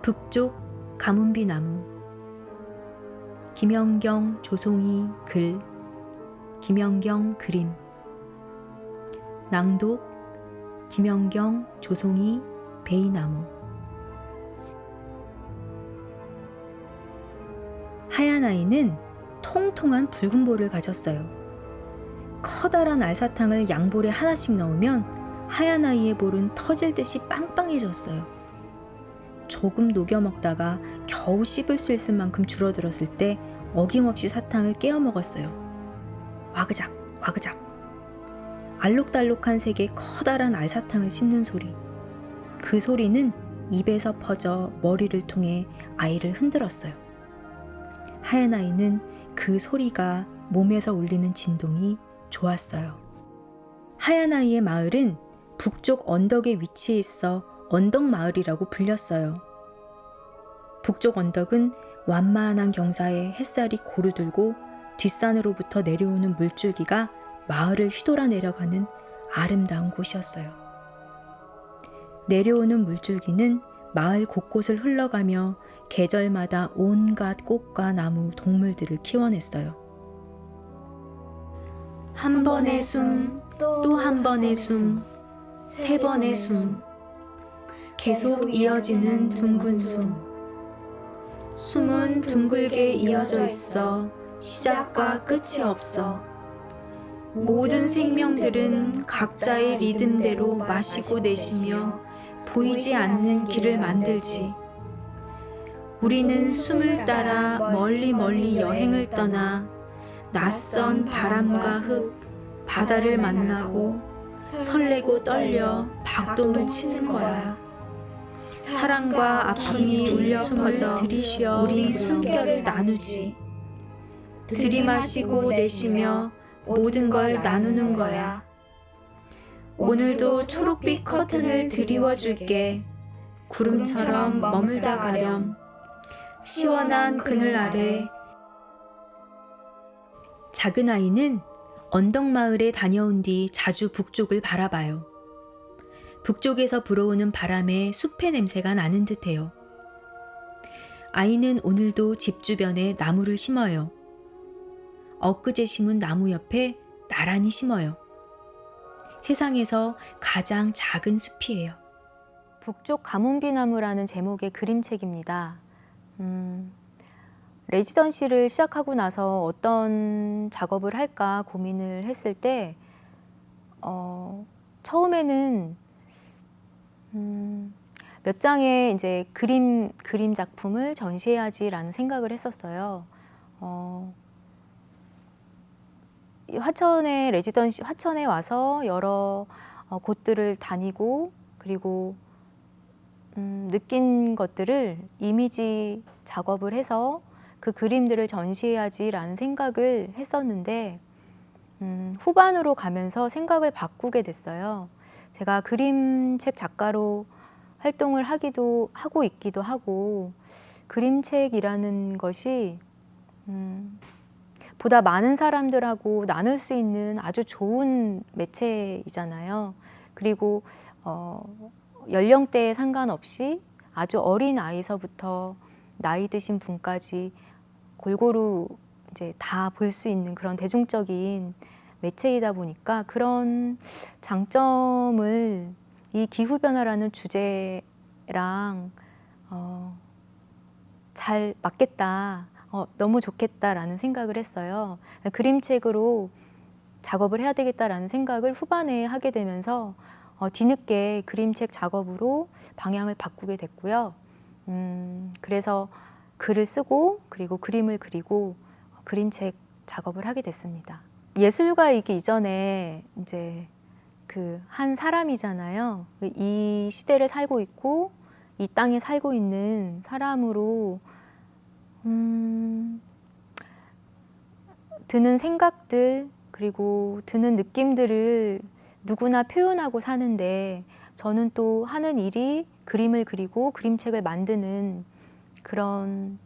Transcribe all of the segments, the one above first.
북쪽 가문비나무. 김연경 조송이 글, 김연경 그림. 낭독 김연경 조송이 베이나무. 하얀 아이는 통통한 붉은 볼을 가졌어요. 커다란 알사탕을 양볼에 하나씩 넣으면 하얀 아이의 볼은 터질 듯이 빵빵해졌어요. 조금 녹여 먹다가 겨우 씹을 수 있을 만큼 줄어들었을 때 어김없이 사탕을 깨어 먹었어요. 와그작 와그작. 알록달록한 색의 커다란 알사탕을 씹는 소리. 그 소리는 입에서 퍼져 머리를 통해 아이를 흔들었어요. 하얀 아이는 그 소리가 몸에서 울리는 진동이 좋았어요. 하얀 아이의 마을은 북쪽 언덕에 위치해 있어 언덕마을이라고 불렸어요. 북쪽 언덕은 완만한 경사에 햇살이 고루들고 뒷산으로부터 내려오는 물줄기가 마을을 휘돌아 내려가는 아름다운 곳이었어요. 내려오는 물줄기는 마을 곳곳을 흘러가며 계절마다 온갖 꽃과 나무, 동물들을 키워냈어요. 한 번의 숨, 또 한 번의 숨, 세 번의 숨. 계속 이어지는 둥근 숨. 숨은 둥글게 이어져 있어 시작과 끝이 없어. 모든 생명들은 각자의 리듬대로 마시고 내쉬며 보이지 않는 길을 만들지. 우리는 숨을 따라 멀리 멀리 여행을 떠나 낯선 바람과 흙, 바다를 만나고 설레고 떨려 박동을 치는 거야. 사랑과 아픔이 울려 퍼져 들이쉬어 우리 숨결을 나누지. 들이마시고 내쉬며 모든 걸 나누는 거야. 오늘도 초록빛 커튼을 드리워줄게. 구름처럼 머물다 가렴. 시원한 그늘 아래. 작은 아이는 언덕마을에 다녀온 뒤 자주 북쪽을 바라봐요. 북쪽에서 불어오는 바람에 숲의 냄새가 나는 듯해요. 아이는 오늘도 집 주변에 나무를 심어요. 엊그제 심은 나무 옆에 나란히 심어요. 세상에서 가장 작은 숲이에요. 북쪽 가문비나무라는 제목의 그림책입니다. 레지던시를 시작하고 나서 어떤 작업을 할까 고민을 했을 때 처음에는 몇 장의 이제 그림 작품을 전시해야지라는 생각을 했었어요. 화천에 화천에 와서 여러 곳들을 다니고 그리고 느낀 것들을 이미지 작업을 해서 그 그림들을 전시해야지라는 생각을 했었는데 후반으로 가면서 생각을 바꾸게 됐어요. 제가 그림책 작가로 활동을 하고 있기도 하고 그림책이라는 것이 보다 많은 사람들하고 나눌 수 있는 아주 좋은 매체이잖아요. 그리고 연령대에 상관없이 아주 어린 아이서부터 나이 드신 분까지 골고루 이제 다 볼 수 있는 그런 대중적인 매체이다 보니까 그런 장점을 이 기후변화라는 주제랑 잘 맞겠다, 너무 좋겠다라는 생각을 했어요. 그림책으로 작업을 해야 되겠다라는 생각을 후반에 하게 되면서 뒤늦게 그림책 작업으로 방향을 바꾸게 됐고요. 그래서 글을 쓰고 그리고 그림을 그리고 그림책 작업을 하게 됐습니다. 예술가이기 이전에 이제 그 한 사람이잖아요. 이 시대를 살고 있고 이 땅에 살고 있는 사람으로 드는 생각들 그리고 드는 느낌들을 누구나 표현하고 사는데 저는 또 하는 일이 그림을 그리고 그림책을 만드는 그런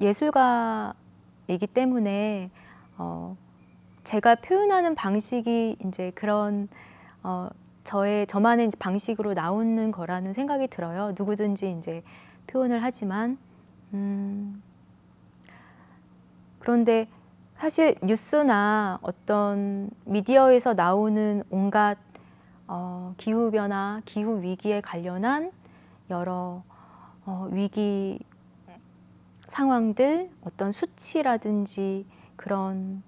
예술가이기 때문에 제가 표현하는 방식이 이제 그런 저만의 방식으로 나오는 거라는 생각이 들어요. 누구든지 이제 표현을 하지만 그런데 사실 뉴스나 어떤 미디어에서 나오는 온갖 기후변화, 기후위기에 관련한 여러 위기 상황들, 어떤 수치라든지 그런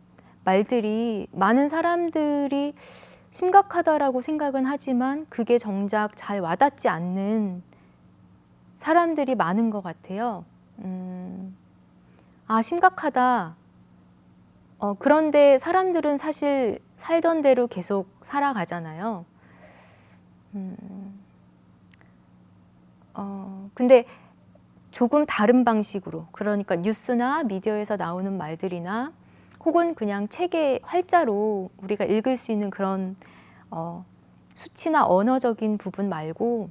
말들이 많은 사람들이 심각하다라고 생각은 하지만 그게 정작 잘 와닿지 않는 사람들이 많은 것 같아요. 아, 심각하다. 그런데 사람들은 사실 살던 대로 계속 살아가잖아요. 근데 조금 다른 방식으로, 그러니까 뉴스나 미디어에서 나오는 말들이나 혹은 그냥 책의 활자로 우리가 읽을 수 있는 그런 수치나 언어적인 부분 말고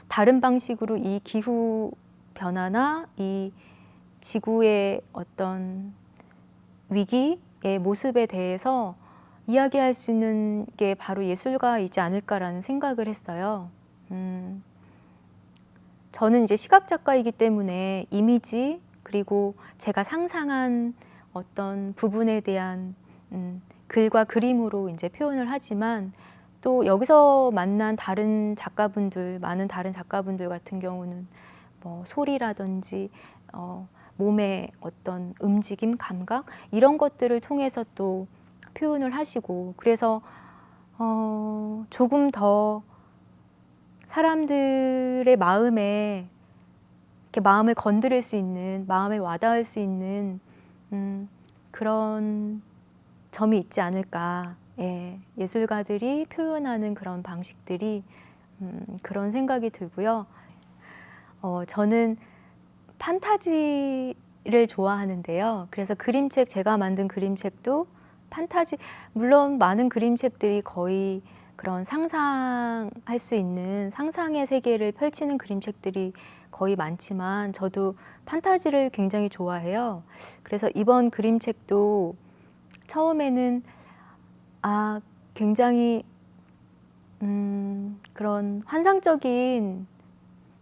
다른 방식으로 이 기후 변화나 이 지구의 어떤 위기의 모습에 대해서 이야기할 수 있는 게 바로 예술가이지 않을까라는 생각을 했어요. 저는 이제 시각 작가이기 때문에 이미지 그리고 제가 상상한 어떤 부분에 대한 글과 그림으로 이제 표현을 하지만 또 여기서 만난 다른 작가분들, 많은 다른 작가분들 같은 경우는 뭐 소리라든지 몸의 어떤 움직임, 감각 이런 것들을 통해서 또 표현을 하시고 그래서 조금 더 사람들의 마음에 이렇게 마음을 건드릴 수 있는, 마음에 와닿을 수 있는 그런 점이 있지 않을까. 예, 예술가들이 표현하는 그런 방식들이 그런 생각이 들고요. 저는 판타지를 좋아하는데요. 그래서 그림책, 제가 만든 그림책도 판타지, 물론 많은 그림책들이 거의 그런 상상할 수 있는 상상의 세계를 펼치는 그림책들이 거의 많지만 저도 판타지를 굉장히 좋아해요. 그래서 이번 그림책도 처음에는 굉장히 그런 환상적인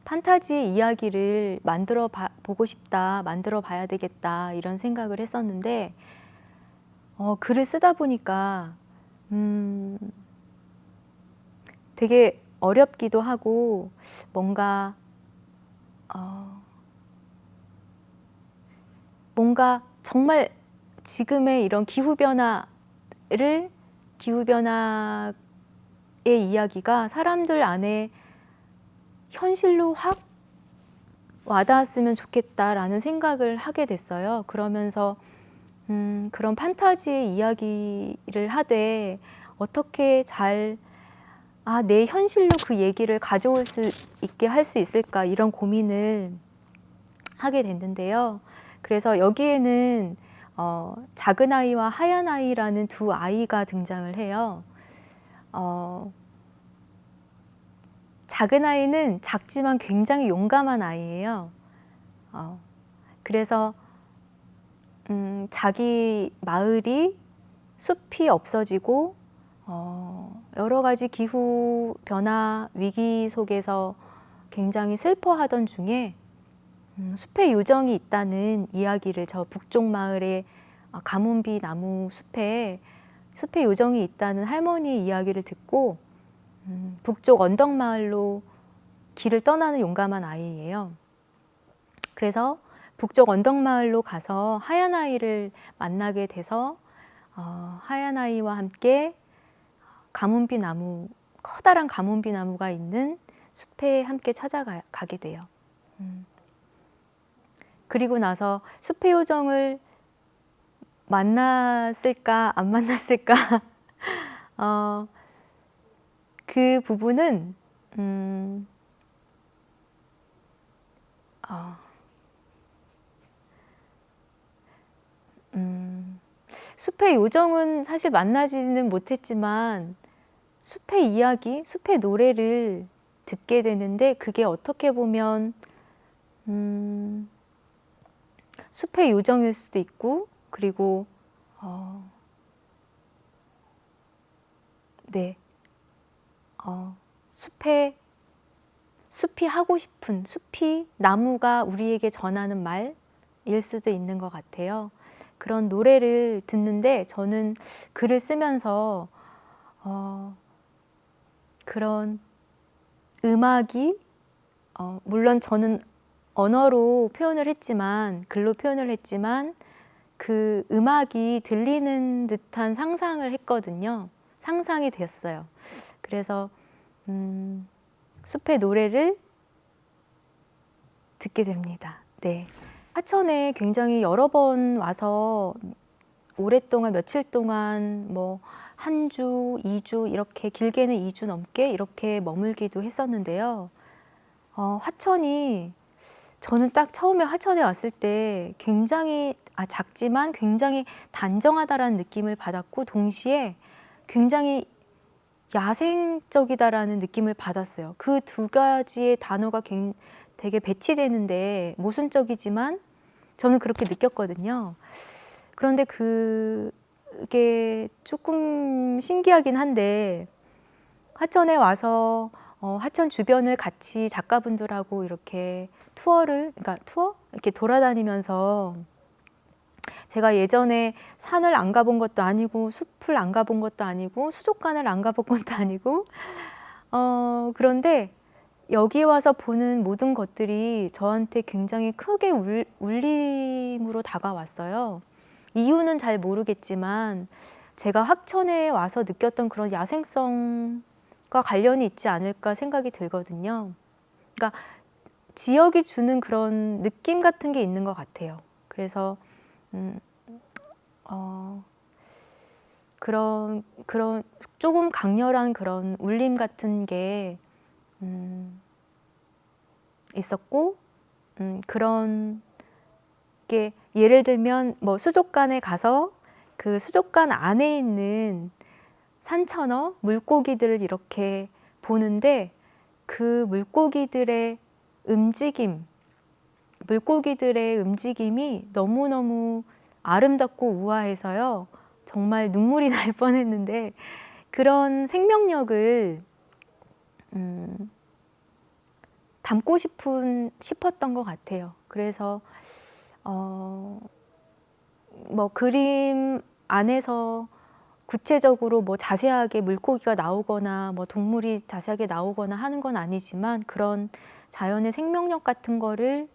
판타지의 이야기를 만들어 보고 싶다, 만들어 봐야 되겠다 이런 생각을 했었는데 글을 쓰다 보니까 되게 어렵기도 하고 뭔가 정말 지금의 이런 기후변화의 이야기가 사람들 안에 현실로 확 와닿았으면 좋겠다라는 생각을 하게 됐어요. 그러면서 그런 판타지의 이야기를 하되 어떻게 잘 내 현실로 그 얘기를 가져올 수 있게 할 수 있을까 이런 고민을 하게 됐는데요. 그래서 여기에는 작은 아이와 하얀 아이라는 두 아이가 등장을 해요. 작은 아이는 작지만 굉장히 용감한 아이예요. 그래서 자기 마을이 숲이 없어지고 여러 가지 기후 변화 위기 속에서 굉장히 슬퍼하던 중에 숲에 요정이 있다는 이야기를 저 북쪽 마을의 가문비 나무 숲에 요정이 있다는 할머니의 이야기를 듣고 북쪽 언덕 마을로 길을 떠나는 용감한 아이예요. 그래서 북쪽 언덕 마을로 가서 하얀 아이를 만나게 돼서 하얀 아이와 함께 가문비 나무, 커다란 가문비 나무가 있는 숲에 함께 찾아가게 돼요. 그리고 나서 숲의 요정을 만났을까 안 만났을까 그 부분은 숲의 요정은 사실 만나지는 못했지만 숲의 이야기, 숲의 노래를 듣게 되는데 그게 어떻게 보면 숲의 요정일 수도 있고 그리고 숲 숲이 하고 싶은, 숲이 나무가 우리에게 전하는 말일 수도 있는 것 같아요. 그런 노래를 듣는데 저는 글을 쓰면서 그런 음악이 물론 저는 언어로 표현을 했지만, 글로 표현을 했지만 그 음악이 들리는 듯한 상상을 했거든요. 상상이 됐어요. 그래서 숲의 노래를 듣게 됩니다. 네. 하천에 굉장히 여러 번 와서 오랫동안 며칠 동안 뭐 한 주, 2주 이렇게 길게는 2주 넘게 이렇게 머물기도 했었는데요. 화천이 저는 딱 처음에 화천에 왔을 때 굉장히 작지만 굉장히 단정하다라는 느낌을 받았고 동시에 굉장히 야생적이다라는 느낌을 받았어요. 그 두 가지의 단어가 되게 배치되는데 모순적이지만 저는 그렇게 느꼈거든요. 그런데 그게 조금 신기하긴 한데 화천에 와서 화천 주변을 같이 작가분들하고 이렇게 그러니까 투어? 이렇게 돌아다니면서 제가 예전에 산을 안 가본 것도 아니고 숲을 안 가본 것도 아니고 수족관을 안 가본 것도 아니고 그런데 여기 와서 보는 모든 것들이 저한테 굉장히 크게 울림으로 다가왔어요. 이유는 잘 모르겠지만 제가 화천에 와서 느꼈던 그런 야생성과 관련이 있지 않을까 생각이 들거든요. 그러니까 지역이 주는 그런 느낌 같은 게 있는 것 같아요. 그래서 그런 조금 강렬한 그런 울림 같은 게 있었고 그런 게 예를 들면 뭐 수족관에 가서 그 수족관 안에 있는 산천어 물고기들을 이렇게 보는데 그 물고기들의 움직임이 너무너무 아름답고 우아해서요. 정말 눈물이 날 뻔했는데 그런 생명력을 담고 싶었던 것 같아요. 그래서 뭐 그림 안에서 구체적으로 뭐 자세하게 물고기가 나오거나 뭐 동물이 자세하게 나오거나 하는 건 아니지만 그런 자연의 생명력 같은 거를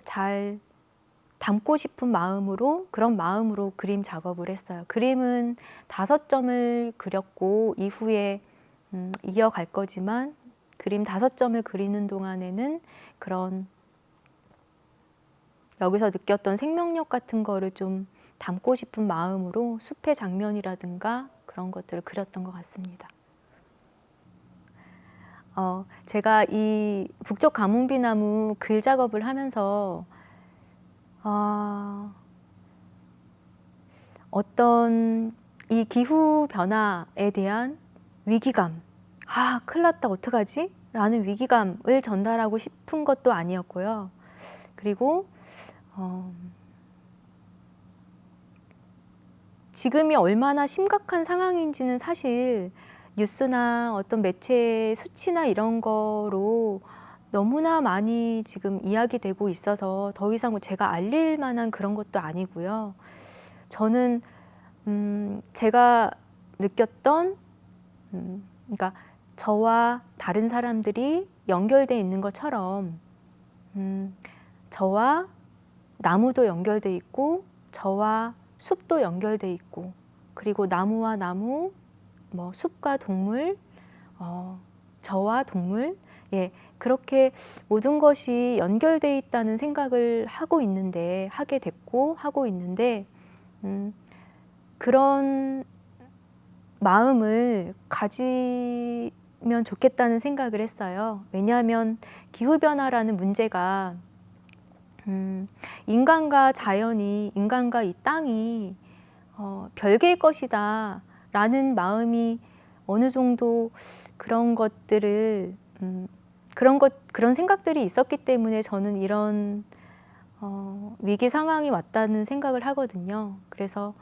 잘 담고 싶은 마음으로 그런 마음으로 그림 작업을 했어요. 그림은 5점을 그렸고 이후에 이어갈 거지만 그림 5점을 그리는 동안에는 그런 여기서 느꼈던 생명력 같은 거를 좀 담고 싶은 마음으로 숲의 장면이라든가 그런 것들을 그렸던 것 같습니다. 제가 이 북쪽 가뭄비나무 글 작업을 하면서 어떤 이 기후 변화에 대한 위기감, 큰일 났다, 어떡하지? 라는 위기감을 전달하고 싶은 것도 아니었고요. 그리고 지금이 얼마나 심각한 상황인지는 사실 뉴스나 어떤 매체 수치나 이런 거로 너무나 많이 지금 이야기되고 있어서 더 이상 제가 알릴 만한 그런 것도 아니고요. 저는 제가 느꼈던 그러니까 저와 다른 사람들이 연결돼 있는 것처럼 저와 나무도 연결돼 있고 저와 숲도 연결돼 있고 그리고 나무와 나무, 뭐 숲과 동물, 저와 동물, 그렇게 모든 것이 연결돼 있다는 생각을 하고 있는데 그런 마음을 가지면 좋겠다는 생각을 했어요. 왜냐하면 기후변화라는 문제가 인간과 자연이, 인간과 이 땅이 별개의 것이다 라는 마음이 어느 정도 그런 것들을 그런 생각들이 있었기 때문에 저는 이런 위기 상황이 왔다는 생각을 하거든요. 그래서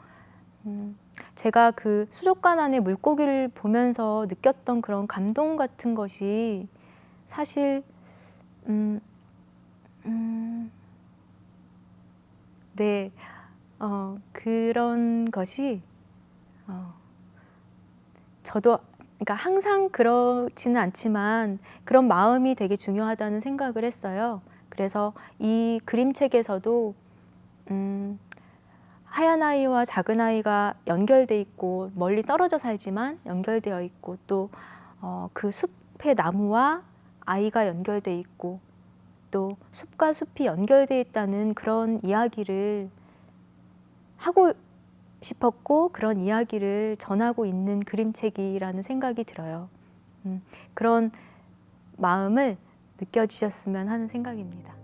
제가 그 수족관 안에 물고기를 보면서 느꼈던 그런 감동 같은 것이 사실 네, 그런 것이 저도 그러니까 항상 그렇지는 않지만 그런 마음이 되게 중요하다는 생각을 했어요. 그래서 이 그림책에서도 하얀 아이와 작은 아이가 연결돼 있고 멀리 떨어져 살지만 연결되어 있고 또 그 숲의 나무와 아이가 연결돼 있고 또 숲과 숲이 연결돼 있다는 그런 이야기를 하고 싶었고 그런 이야기를 전하고 있는 그림책이라는 생각이 들어요. 그런 마음을 느껴주셨으면 하는 생각입니다.